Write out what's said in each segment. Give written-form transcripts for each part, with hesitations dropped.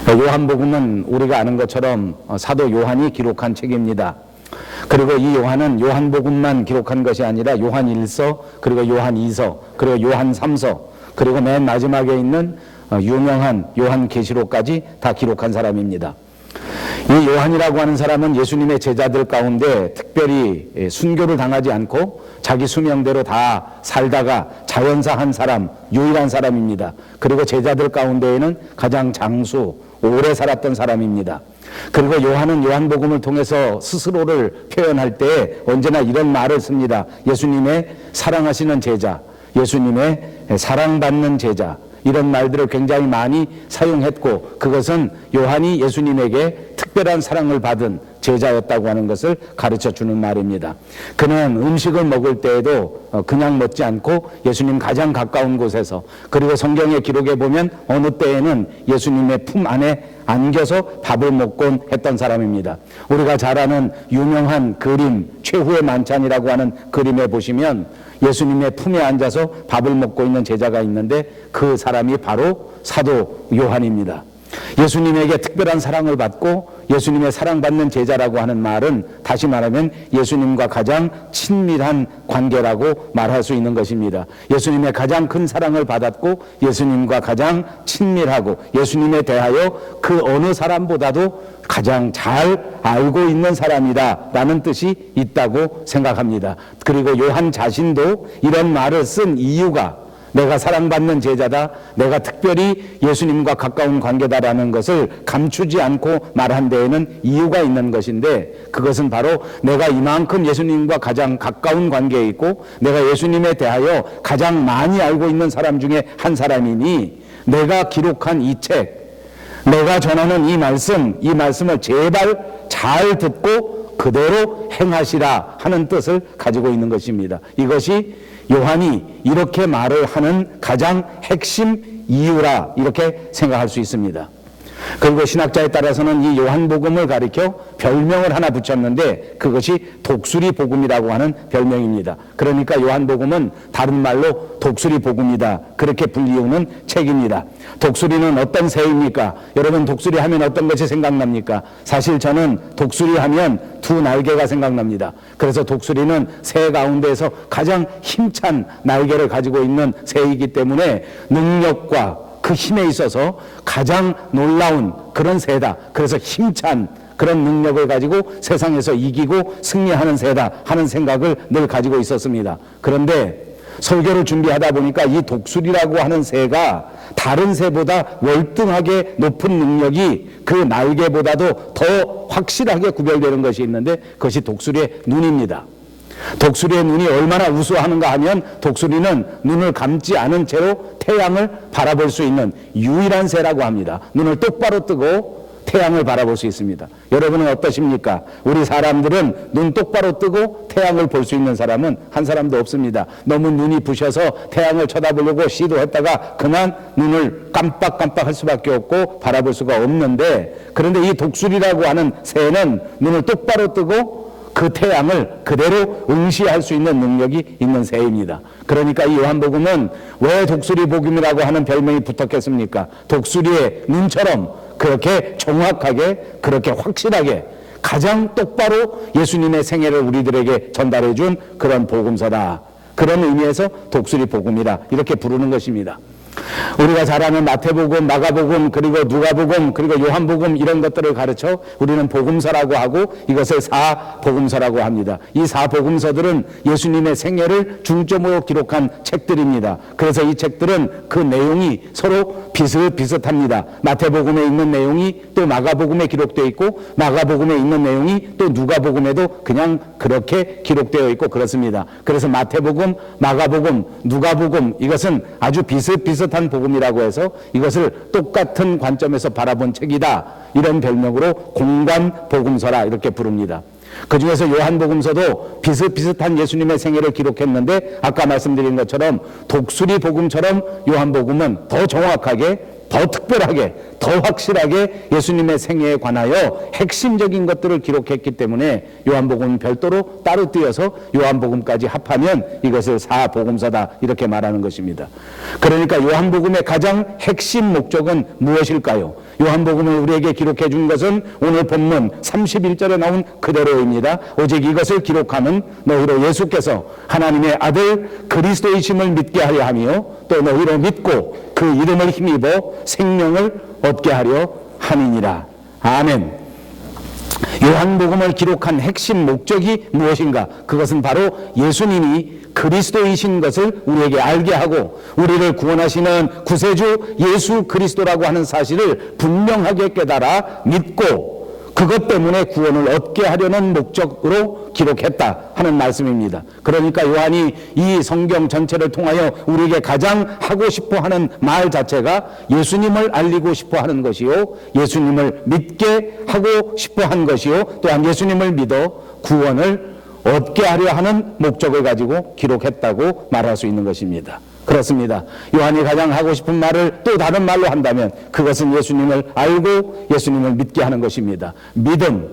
요한복음은 우리가 아는 것처럼 사도 요한이 기록한 책입니다. 그리고 이 요한은 요한복음만 기록한 것이 아니라 요한 1서, 그리고 요한 2서, 그리고 요한 3서, 그리고 맨 마지막에 있는 유명한 요한 계시록까지 다 기록한 사람입니다. 이 요한이라고 하는 사람은 예수님의 제자들 가운데 특별히 순교를 당하지 않고 자기 수명대로 다 살다가 자연사한 사람, 유일한 사람입니다. 그리고 제자들 가운데에는 가장 장수, 오래 살았던 사람입니다. 그리고 요한은 요한복음을 통해서 스스로를 표현할 때 언제나 이런 말을 씁니다. 예수님의 사랑하시는 제자, 예수님의 사랑받는 제자, 이런 말들을 굉장히 많이 사용했고, 그것은 요한이 예수님에게 특별한 사랑을 받은 제자였다고 하는 것을 가르쳐 주는 말입니다. 그는 음식을 먹을 때에도 그냥 먹지 않고 예수님 가장 가까운 곳에서, 그리고 성경의 기록에 보면 어느 때에는 예수님의 품 안에 안겨서 밥을 먹곤 했던 사람입니다. 우리가 잘 아는 유명한 그림, 최후의 만찬이라고 하는 그림에 보시면 예수님의 품에 앉아서 밥을 먹고 있는 제자가 있는데 그 사람이 바로 사도 요한입니다. 예수님에게 특별한 사랑을 받고 예수님의 사랑받는 제자라고 하는 말은 다시 말하면 예수님과 가장 친밀한 관계라고 말할 수 있는 것입니다. 예수님의 가장 큰 사랑을 받았고 예수님과 가장 친밀하고 예수님에 대하여 그 어느 사람보다도 가장 잘 알고 있는 사람이다 라는 뜻이 있다고 생각합니다. 그리고 요한 자신도 이런 말을 쓴 이유가 내가 사랑받는 제자다, 내가 특별히 예수님과 가까운 관계다라는 것을 감추지 않고 말한 데에는 이유가 있는 것인데, 그것은 바로 내가 이만큼 예수님과 가장 가까운 관계에 있고 내가 예수님에 대하여 가장 많이 알고 있는 사람 중에 한 사람이니 내가 기록한 이 책, 내가 전하는 이 말씀을 제발 잘 듣고 그대로 행하시라 하는 뜻을 가지고 있는 것입니다. 이것이 요한이 이렇게 말을 하는 가장 핵심 이유라 이렇게 생각할 수 있습니다. 그리고 신학자에 따라서는 이 요한복음을 가리켜 별명을 하나 붙였는데 그것이 독수리 복음이라고 하는 별명입니다. 그러니까 요한복음은 다른 말로 독수리 복음이다 그렇게 불리우는 책입니다. 독수리는 어떤 새입니까? 여러분 독수리 하면 어떤 것이 생각납니까? 사실 저는 독수리 하면 두 날개가 생각납니다. 그래서 독수리는 새 가운데에서 가장 힘찬 날개를 가지고 있는 새이기 때문에 능력과 그 힘에 있어서 가장 놀라운 그런 새다. 그래서 힘찬 그런 능력을 가지고 세상에서 이기고 승리하는 새다 하는 생각을 늘 가지고 있었습니다. 그런데 설교를 준비하다 보니까 이 독수리라고 하는 새가 다른 새보다 월등하게 높은 능력이 그 날개보다도 더 확실하게 구별되는 것이 있는데 그것이 독수리의 눈입니다. 독수리의 눈이 얼마나 우수하는가 하면 독수리는 눈을 감지 않은 채로 태양을 바라볼 수 있는 유일한 새라고 합니다. 눈을 똑바로 뜨고 태양을 바라볼 수 있습니다. 여러분은 어떠십니까? 우리 사람들은 눈 똑바로 뜨고 태양을 볼 수 있는 사람은 한 사람도 없습니다. 너무 눈이 부셔서 태양을 쳐다보려고 시도했다가 그만 눈을 깜빡깜빡 할 수밖에 없고 바라볼 수가 없는데, 그런데 이 독수리라고 하는 새는 눈을 똑바로 뜨고 그 태양을 그대로 응시할 수 있는 능력이 있는 새입니다. 그러니까 이 요한복음은 왜 독수리 복음이라고 하는 별명이 붙었겠습니까? 독수리의 눈처럼 그렇게 정확하게 그렇게 확실하게 가장 똑바로 예수님의 생애를 우리들에게 전달해 준 그런 복음서다. 그런 의미에서 독수리 복음이다 이렇게 부르는 것입니다. 우리가 잘 아는 마태복음, 마가복음, 그리고 누가복음, 그리고 요한복음 이런 것들을 가르쳐 우리는 복음서라고 하고 이것을 사복음서라고 합니다. 이 사복음서들은 예수님의 생애를 중점으로 기록한 책들입니다. 그래서 이 책들은 그 내용이 서로 비슷비슷합니다. 마태복음에 있는 내용이 또 마가복음에 기록되어 있고 마가복음에 있는 내용이 또 누가복음에도 그냥 그렇게 기록되어 있고 그렇습니다. 그래서 마태복음, 마가복음, 누가복음 이것은 아주 비슷비슷한 복음이라고 해서 이것을 똑같은 관점에서 바라본 책이다 이런 별명으로 공관 복음서라 이렇게 부릅니다. 그 중에서 요한복음서도 비슷비슷한 예수님의 생애를 기록했는데 아까 말씀드린 것처럼 독수리 복음처럼 요한복음은 더 정확하게 더 특별하게, 더 확실하게 예수님의 생애에 관하여 핵심적인 것들을 기록했기 때문에 요한복음은 별도로 따로 띄어서 요한복음까지 합하면 이것을 사복음서다 이렇게 말하는 것입니다. 그러니까 요한복음의 가장 핵심 목적은 무엇일까요? 요한복음을 우리에게 기록해 준 것은 오늘 본문 31절에 나온 그대로입니다. 오직 이것을 기록하는 너희로 예수께서 하나님의 아들 그리스도이심을 믿게 하려 하며 또 너희로 믿고 그 이름을 힘입어 생명을 얻게 하려 함이니라. 아멘. 요한복음을 기록한 핵심 목적이 무엇인가? 그것은 바로 예수님이 그리스도이신 것을 우리에게 알게 하고 우리를 구원하시는 구세주 예수 그리스도라고 하는 사실을 분명하게 깨달아 믿고 그것 때문에 구원을 얻게 하려는 목적으로 기록했다 하는 말씀입니다. 그러니까 요한이 이 성경 전체를 통하여 우리에게 가장 하고 싶어 하는 말 자체가 예수님을 알리고 싶어 하는 것이요, 예수님을 믿게 하고 싶어 한 것이요, 또한 예수님을 믿어 구원을 얻게 하려 하는 목적을 가지고 기록했다고 말할 수 있는 것입니다. 그렇습니다. 요한이 가장 하고 싶은 말을 또 다른 말로 한다면 그것은 예수님을 알고 예수님을 믿게 하는 것입니다. 믿음,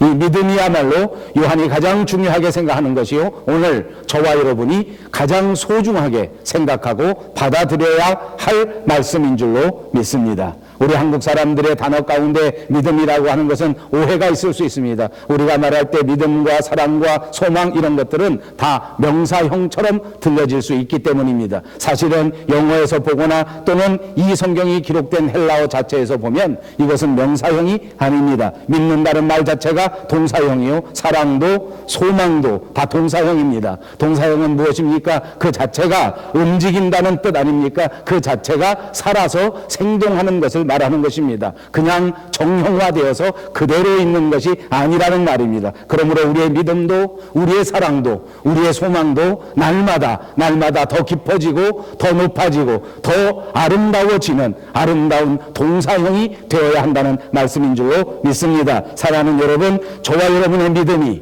이 믿음이야말로 요한이 가장 중요하게 생각하는 것이요, 오늘 저와 여러분이 가장 소중하게 생각하고 받아들여야 할 말씀인 줄로 믿습니다. 우리 한국 사람들의 단어 가운데 믿음이라고 하는 것은 오해가 있을 수 있습니다. 우리가 말할 때 믿음과 사랑과 소망 이런 것들은 다 명사형처럼 들려질 수 있기 때문입니다. 사실은 영어에서 보거나 또는 이 성경이 기록된 헬라어 자체에서 보면 이것은 명사형이 아닙니다. 믿는다는 말 자체가 동사형이요, 사랑도 소망도 다 동사형입니다. 동사형은 무엇입니까? 그 자체가 움직인다는 뜻 아닙니까? 그 자체가 살아서 생동하는 것을 말하는 것입니다. 그냥 정형화되어서 그대로 있는 것이 아니라는 말입니다. 그러므로 우리의 믿음도 우리의 사랑도 우리의 소망도 날마다 더 깊어지고 더 높아지고 더 아름다워지는 아름다운 동사형이 되어야 한다는 말씀인 줄로 믿습니다. 사랑하는 여러분, 저와 여러분의 믿음이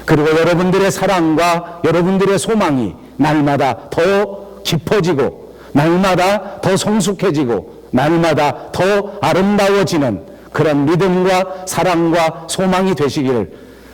그리고 여러분들의 사랑과 여러분들의 소망이 날마다 더 깊어지고 날마다 더 성숙해지고 날마다 더 아름다워지는 그런 믿음과 사랑과 소망이 되시기를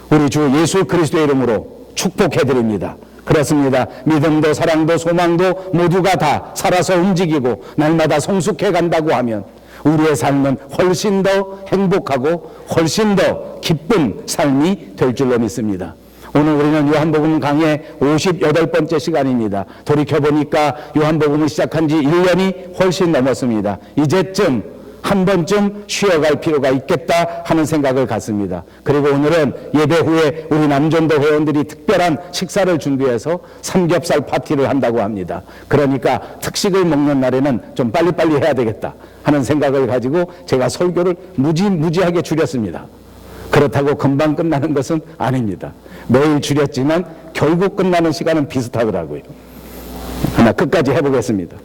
우리 주 예수 그리스도의 이름으로 축복해 드립니다. 그렇습니다. 믿음도 사랑도 소망도 모두가 다 살아서 움직이고 날마다 성숙해 간다고 하면 우리의 삶은 훨씬 더 행복하고 훨씬 더 기쁜 삶이 될 줄로 믿습니다. 오늘 우리는 요한복음 강의 58번째 시간입니다. 돌이켜보니까 요한복음을 시작한 지 1년이 훨씬 넘었습니다. 이제쯤 한 번쯤 쉬어갈 필요가 있겠다 하는 생각을 갖습니다. 그리고 오늘은 예배 후에 우리 남전도 회원들이 특별한 식사를 준비해서 삼겹살 파티를 한다고 합니다. 그러니까 특식을 먹는 날에는 좀 빨리빨리 해야 되겠다 하는 생각을 가지고 제가 설교를 무지하게 줄였습니다. 그렇다고 금방 끝나는 것은 아닙니다. 매일 줄였지만 결국 끝나는 시간은 비슷하더라고요. 하나 끝까지 해보겠습니다.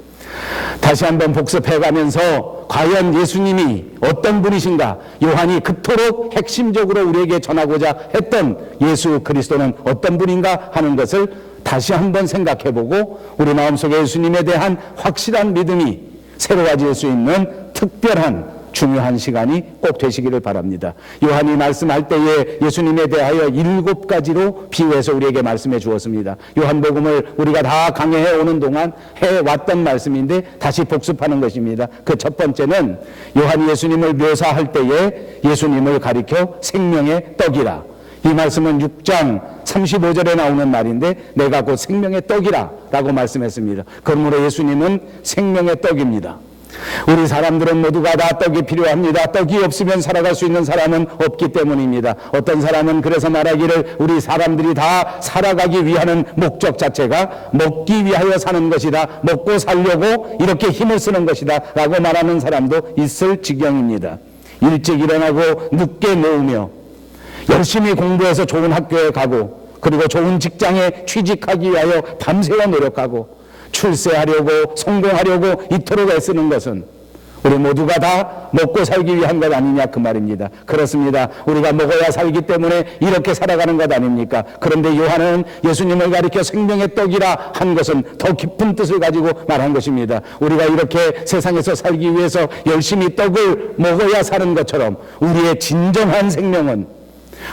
다시 한번 복습해가면서 과연 예수님이 어떤 분이신가, 요한이 그토록 핵심적으로 우리에게 전하고자 했던 예수 그리스도는 어떤 분인가 하는 것을 다시 한번 생각해보고 우리 마음속에 예수님에 대한 확실한 믿음이 새로워질 수 있는 특별한 중요한 시간이 꼭 되시기를 바랍니다. 요한이 말씀할 때에 예수님에 대하여 7가지로 비유해서 우리에게 말씀해 주었습니다. 요한복음을 우리가 다 강해해 오는 동안 해왔던 말씀인데 다시 복습하는 것입니다. 그 첫 번째는 요한이 예수님을 묘사할 때에 예수님을 가리켜 생명의 떡이라. 이 말씀은 6장 35절에 나오는 말인데 내가 곧 생명의 떡이라 라고 말씀했습니다. 그러므로 예수님은 생명의 떡입니다. 우리 사람들은 모두가 다 떡이 필요합니다. 떡이 없으면 살아갈 수 있는 사람은 없기 때문입니다. 어떤 사람은 그래서 말하기를 우리 사람들이 다 살아가기 위한 목적 자체가 먹기 위하여 사는 것이다, 먹고 살려고 이렇게 힘을 쓰는 것이다 라고 말하는 사람도 있을 지경입니다. 일찍 일어나고 늦게 누우며 열심히 공부해서 좋은 학교에 가고 그리고 좋은 직장에 취직하기 위하여 밤새워 노력하고 출세하려고 성공하려고 이토록 애쓰는 것은 우리 모두가 다 먹고 살기 위한 것 아니냐 그 말입니다. 그렇습니다. 우리가 먹어야 살기 때문에 이렇게 살아가는 것 아닙니까? 그런데 요한은 예수님을 가리켜 생명의 떡이라 한 것은 더 깊은 뜻을 가지고 말한 것입니다. 우리가 이렇게 세상에서 살기 위해서 열심히 떡을 먹어야 사는 것처럼 우리의 진정한 생명은,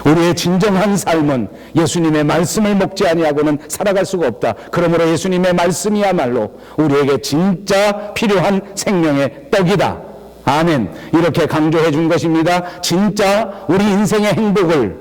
우리의 진정한 삶은 예수님의 말씀을 먹지 아니하고는 살아갈 수가 없다. 그러므로 예수님의 말씀이야말로 우리에게 진짜 필요한 생명의 떡이다. 아멘. 이렇게 강조해 준 것입니다. 진짜 우리 인생의 행복을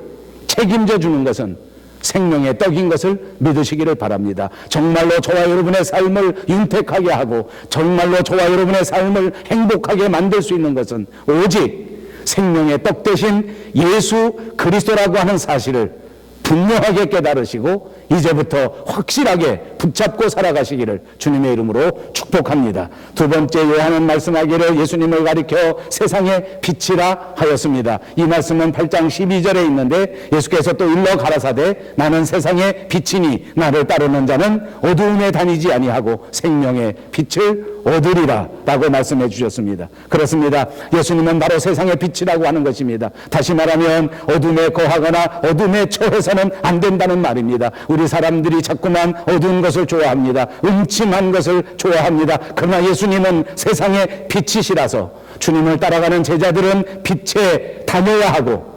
책임져 주는 것은 생명의 떡인 것을 믿으시기를 바랍니다. 정말로 저와 여러분의 삶을 윤택하게 하고 정말로 저와 여러분의 삶을 행복하게 만들 수 있는 것은 오직 생명의 떡 대신 예수 그리스도라고 하는 사실을 분명하게 깨달으시고 이제부터 확실하게 붙잡고 살아가시기를 주님의 이름으로 축복합니다. 두 번째, 요한은 말씀하기를 예수님을 가리켜 세상의 빛이라 하였습니다. 이 말씀은 8장 12절에 있는데 예수께서 또 일러 가라사대 나는 세상의 빛이니 나를 따르는 자는 어두움에 다니지 아니하고 생명의 빛을 얻으리라 라고 말씀해 주셨습니다. 그렇습니다. 예수님은 바로 세상의 빛이라고 하는 것입니다. 다시 말하면 어둠에 거하거나 어둠에 처해서는 안 된다는 말입니다. 우리 사람들이 자꾸만 어두운 것을 좋아합니다. 음침한 것을 좋아합니다. 그러나 예수님은 세상의 빛이시라서 주님을 따라가는 제자들은 빛에 다녀야 하고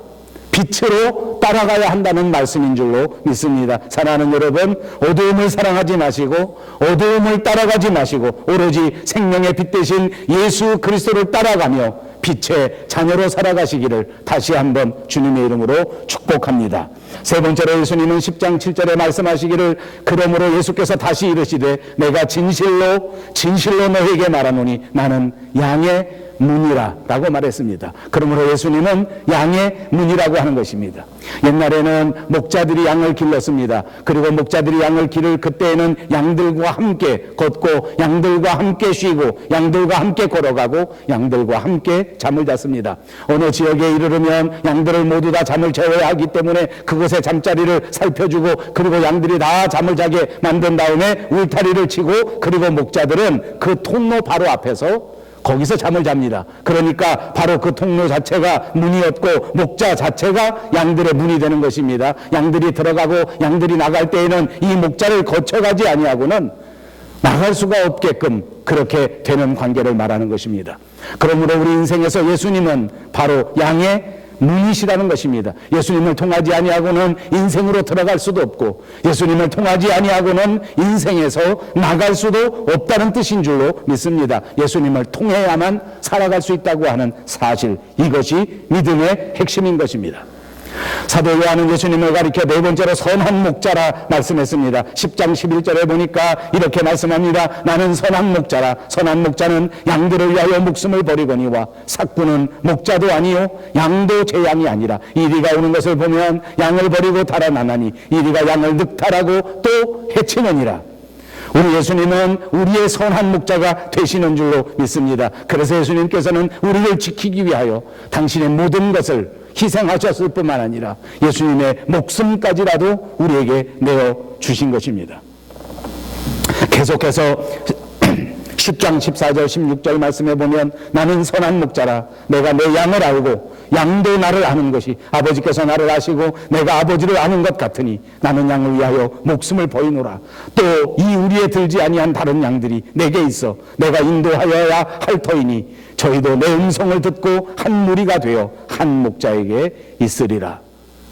빛으로 따라가야 한다는 말씀인 줄로 믿습니다. 사랑하는 여러분, 어두움을 사랑하지 마시고 어두움을 따라가지 마시고 오로지 생명의 빛 대신 예수 그리스도를 따라가며 빛의 자녀로 살아가시기를 다시 한번 주님의 이름으로 축복합니다. 세 번째로 예수님은 10장 7절에 말씀하시기를 그러므로 예수께서 다시 이르시되 내가 진실로 너에게 말하노니 나는 양의 문이라 라고 말했습니다. 그러므로 예수님은 양의 문이라고 하는 것입니다. 옛날에는 목자들이 양을 길렀습니다. 그리고 목자들이 양을 기를 그때에는 양들과 함께 걷고 양들과 함께 쉬고 양들과 함께 걸어가고 양들과 함께 잠을 잤습니다. 어느 지역에 이르르면 양들을 모두 다 잠을 재워야 하기 때문에 그곳의 잠자리를 살펴주고 그리고 양들이 다 잠을 자게 만든 다음에 울타리를 치고 그리고 목자들은 그 통로 바로 앞에서 거기서 잠을 잡니다. 그러니까 바로 그 통로 자체가 문이었고 목자 자체가 양들의 문이 되는 것입니다. 양들이 들어가고 양들이 나갈 때에는 이 목자를 거쳐가지 아니하고는 나갈 수가 없게끔 그렇게 되는 관계를 말하는 것입니다. 그러므로 우리 인생에서 예수님은 바로 양의 문이시라는 것입니다. 예수님을 통하지 아니하고는 인생으로 들어갈 수도 없고 예수님을 통하지 아니하고는 인생에서 나갈 수도 없다는 뜻인 줄로 믿습니다. 예수님을 통해야만 살아갈 수 있다고 하는 사실, 이것이 믿음의 핵심인 것입니다. 사도 요한은 예수님을 가리켜 네 번째로 선한 목자라 말씀했습니다. 10장 11절에 보니까 이렇게 말씀합니다. 나는 선한 목자라. 선한 목자는 양들을 위하여 목숨을 버리거니와 삭부는 목자도 아니요 양도 제 양이 아니라 이리가 오는 것을 보면 양을 버리고 달아나나니 이리가 양을 늑탈하고 또 해치느니라. 우리 예수님은 우리의 선한 목자가 되시는 줄로 믿습니다. 그래서 예수님께서는 우리를 지키기 위하여 당신의 모든 것을 희생하셨을 뿐만 아니라 예수님의 목숨까지라도 우리에게 내어 주신 것입니다. 계속해서 10장 14절 16절 말씀해 보면 나는 선한 목자라 내가 내 양을 알고 양도 나를 아는 것이 아버지께서 나를 아시고 내가 아버지를 아는 것 같으니 나는 양을 위하여 목숨을 버리노라. 또 이 우리에 들지 아니한 다른 양들이 내게 있어 내가 인도하여야 할 터이니 저희도 내 음성을 듣고 한 무리가 되어 한 목자에게 있으리라.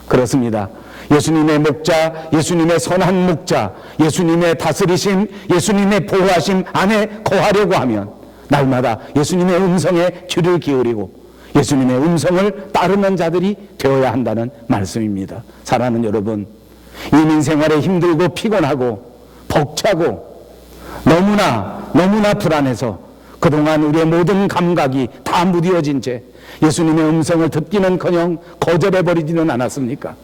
그렇습니다. 예수님의 목자, 예수님의 선한 목자, 예수님의 다스리심, 예수님의 보호하심 안에 거하려고 하면 날마다 예수님의 음성에 귀를 기울이고 예수님의 음성을 따르는 자들이 되어야 한다는 말씀입니다. 사랑하는 여러분, 이민 생활에 힘들고 피곤하고 벅차고 너무나 불안해서 그동안 우리의 모든 감각이 다 무뎌진 채 예수님의 음성을 듣기는커녕 거절해버리지는 않았습니까?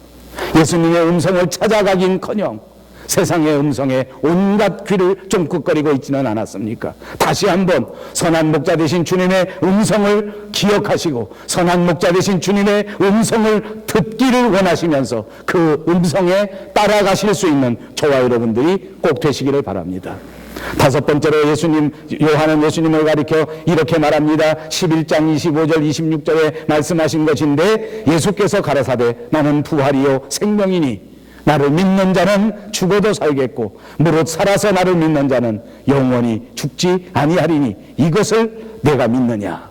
예수님의 음성을 찾아가긴커녕 세상의 음성에 온갖 귀를 쫑긋거리고 있지는 않았습니까? 다시 한번 선한 목자 되신 주님의 음성을 기억하시고 선한 목자 되신 주님의 음성을 듣기를 원하시면서 그 음성에 따라가실 수 있는 저와 여러분들이 꼭 되시기를 바랍니다. 다섯 번째로 요한은 예수님을 가리켜 이렇게 말합니다. 11장 25절 26절에 말씀하신 것인데, 예수께서 가라사대 나는 부활이요 생명이니 나를 믿는 자는 죽어도 살겠고 무릇 살아서 나를 믿는 자는 영원히 죽지 아니하리니 이것을 내가 믿느냐.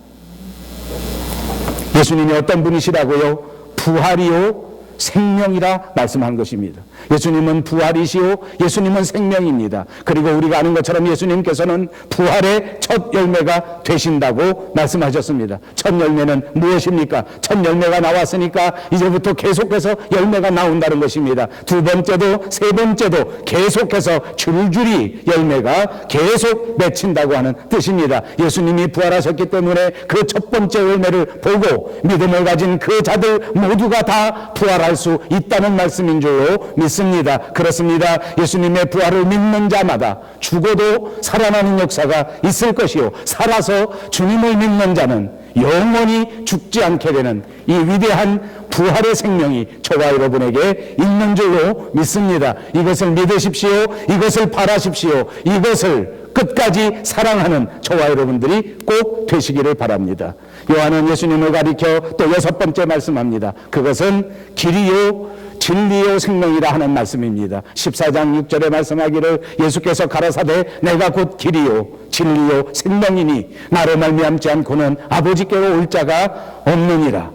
예수님이 어떤 분이시라고요? 부활이요 생명이라 말씀한 것입니다. 예수님은 부활이시오, 예수님은 생명입니다. 그리고 우리가 아는 것처럼 예수님께서는 부활의 첫 열매가 되신다고 말씀하셨습니다. 첫 열매는 무엇입니까? 첫 열매가 나왔으니까 이제부터 계속해서 열매가 나온다는 것입니다. 두 번째도 세 번째도 계속해서 줄줄이 열매가 계속 맺힌다고 하는 뜻입니다. 예수님이 부활하셨기 때문에 그 첫 번째 열매를 보고 믿음을 가진 그 자들 모두가 다 부활할 수 있다는 말씀인 줄로 믿습니다. 그렇습니다. 예수님의 부활을 믿는 자마다 죽어도 살아나는 역사가 있을 것이요, 살아서 주님을 믿는 자는 영원히 죽지 않게 되는 이 위대한 부활의 생명이 저와 여러분에게 있는 줄로 믿습니다. 이것을 믿으십시오. 이것을 바라십시오. 이것을 끝까지 사랑하는 저와 여러분들이 꼭 되시기를 바랍니다. 요한은 예수님을 가리켜 또 여섯 번째 말씀합니다. 그것은 길이요 진리요 생명이라 하는 말씀입니다. 14장 6절에 말씀하기를 예수께서 가라사대 내가 곧 길이요 진리요 생명이니 나로 말미암지 않고는 아버지께로 올 자가 없느니라.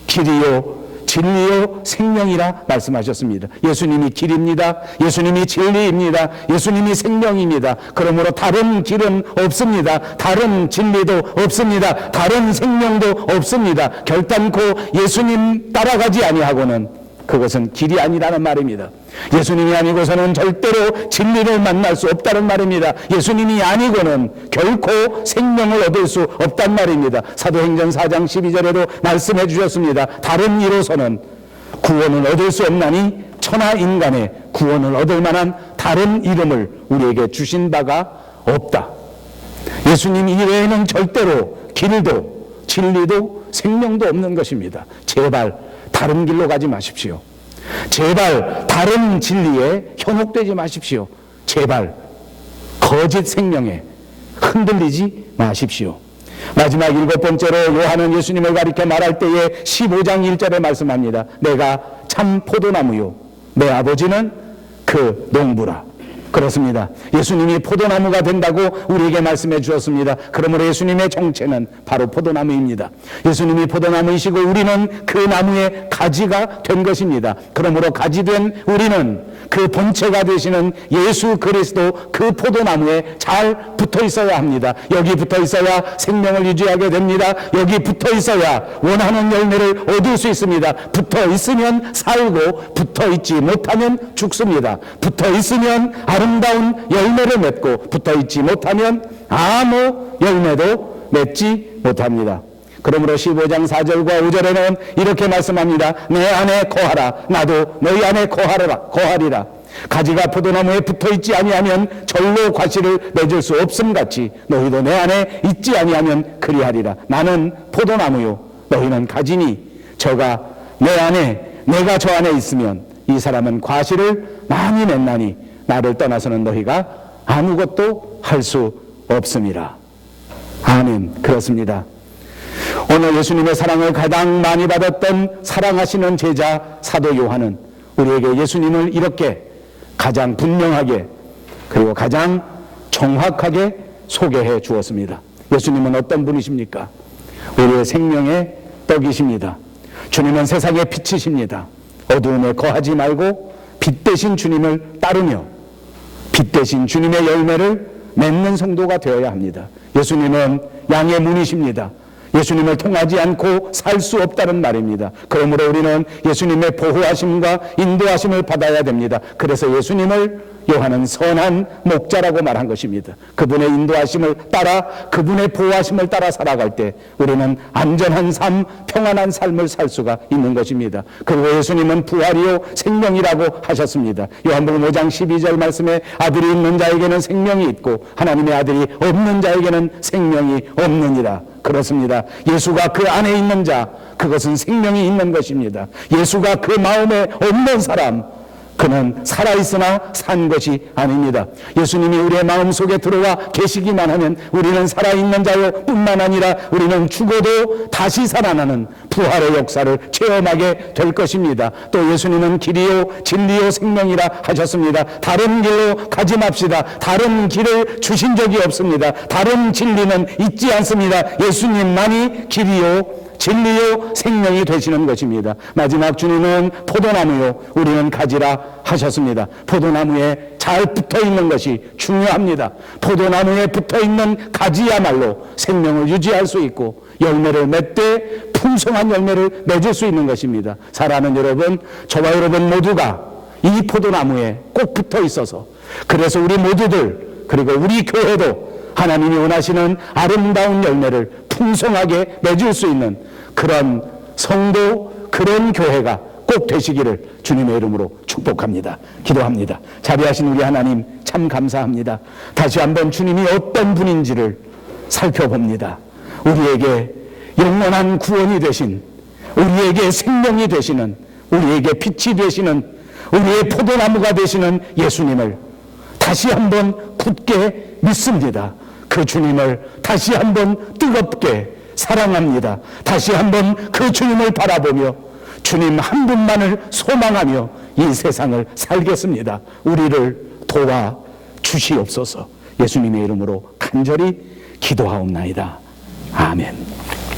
길이요 진리요 생명이라 말씀하셨습니다. 예수님이 길입니다. 예수님이 진리입니다. 예수님이 생명입니다. 그러므로 다른 길은 없습니다. 다른 진리도 없습니다. 다른 생명도 없습니다. 결단코 예수님 따라가지 아니하고는 그것은 길이 아니라는 말입니다. 예수님이 아니고서는 절대로 진리를 만날 수 없다는 말입니다. 예수님이 아니고는 결코 생명을 얻을 수 없단 말입니다. 사도행전 4장 12절에도 말씀해 주셨습니다. 다른 이로서는 구원을 얻을 수 없나니 천하 인간의 구원을 얻을 만한 다른 이름을 우리에게 주신 바가 없다. 예수님 이외에는 절대로 길도 진리도 생명도 없는 것입니다. 제발 다른 길로 가지 마십시오. 제발 다른 진리에 현혹되지 마십시오. 제발 거짓 생명에 흔들리지 마십시오. 마지막 일곱 번째로 요한은 예수님을 가리켜 말할 때에 15장 1절에 말씀합니다. 내가 참 포도나무요 내 아버지는 그 농부라. 그렇습니다. 예수님이 포도나무가 된다고 우리에게 말씀해 주었습니다. 그러므로 예수님의 정체는 바로 포도나무입니다. 예수님이 포도나무이시고 우리는 그 나무의 가지가 된 것입니다. 그러므로 가지된 우리는 그 본체가 되시는 예수 그리스도 그 포도나무에 잘 붙어 있어야 합니다. 여기 붙어 있어야 생명을 유지하게 됩니다. 여기 붙어 있어야 원하는 열매를 얻을 수 있습니다. 붙어 있으면 살고 붙어 있지 못하면 죽습니다. 붙어 있으면 아름다운 열매를 맺고 붙어 있지 못하면 아무 열매도 맺지 못합니다. 그러므로 15장 4절과 5절에는 이렇게 말씀합니다. 내 안에 거하라 나도 너희 안에 거하리라. 가지가 포도나무에 붙어있지 아니하면 절로 과실을 맺을 수 없음같이 너희도 내 안에 있지 아니하면 그리하리라. 나는 포도나무요 너희는 가지니 저가 내 안에 내가 저 안에 있으면 이 사람은 과실을 많이 맺나니 나를 떠나서는 너희가 아무것도 할 수 없음이라. 아멘. 그렇습니다. 오늘 예수님의 사랑을 가장 많이 받았던 사랑하시는 제자 사도 요한은 우리에게 예수님을 이렇게 가장 분명하게 그리고 가장 정확하게 소개해 주었습니다. 예수님은 어떤 분이십니까? 우리의 생명의 떡이십니다. 주님은 세상의 빛이십니다. 어두움에 거하지 말고 빛 대신 주님을 따르며 빛 대신 주님의 열매를 맺는 성도가 되어야 합니다. 예수님은 양의 문이십니다. 예수님을 통하지 않고 살 수 없다는 말입니다. 그러므로 우리는 예수님의 보호하심과 인도하심을 받아야 됩니다. 그래서 예수님을 요한은 선한 목자라고 말한 것입니다. 그분의 인도하심을 따라 그분의 보호하심을 따라 살아갈 때 우리는 안전한 삶, 평안한 삶을 살 수가 있는 것입니다. 그리고 예수님은 부활이요 생명이라고 하셨습니다. 요한복음 5장 12절 말씀에 아들이 있는 자에게는 생명이 있고 하나님의 아들이 없는 자에게는 생명이 없느니라. 그렇습니다. 예수가 그 안에 있는 자, 그것은 생명이 있는 것입니다. 예수가 그 마음에 없는 사람, 그는 살아있으나 산 것이 아닙니다. 예수님이 우리의 마음속에 들어와 계시기만 하면 우리는 살아있는 자요 뿐만 아니라 우리는 죽어도 다시 살아나는 부활의 역사를 체험하게 될 것입니다. 또 예수님은 길이요 진리요 생명이라 하셨습니다. 다른 길로 가지 맙시다. 다른 길을 주신 적이 없습니다. 다른 진리는 있지 않습니다. 예수님만이 길이요 진리요 생명이 되시는 것입니다. 마지막 주님은 포도나무요 우리는 가지라 하셨습니다. 포도나무에 잘 붙어있는 것이 중요합니다. 포도나무에 붙어있는 가지야말로 생명을 유지할 수 있고 열매를 맺되 풍성한 열매를 맺을 수 있는 것입니다. 사랑하는 여러분, 저와 여러분 모두가 이 포도나무에 꼭 붙어 있어서 그래서 우리 모두들 그리고 우리 교회도 하나님이 원하시는 아름다운 열매를 풍성하게 맺을 수 있는 그런 성도, 그런 교회가 꼭 되시기를 주님의 이름으로 축복합니다. 기도합니다. 자비하신 우리 하나님 참 감사합니다. 다시 한번 주님이 어떤 분인지를 살펴봅니다. 우리에게 영원한 구원이 되신, 우리에게 생명이 되시는, 우리에게 빛이 되시는, 우리의 포도나무가 되시는 예수님을 다시 한번 굳게 믿습니다. 그 주님을 다시 한번 뜨겁게 사랑합니다. 다시 한번 그 주님을 바라보며 주님 한 분만을 소망하며 이 세상을 살겠습니다. 우리를 도와 주시옵소서. 예수님의 이름으로 간절히 기도하옵나이다. 아멘.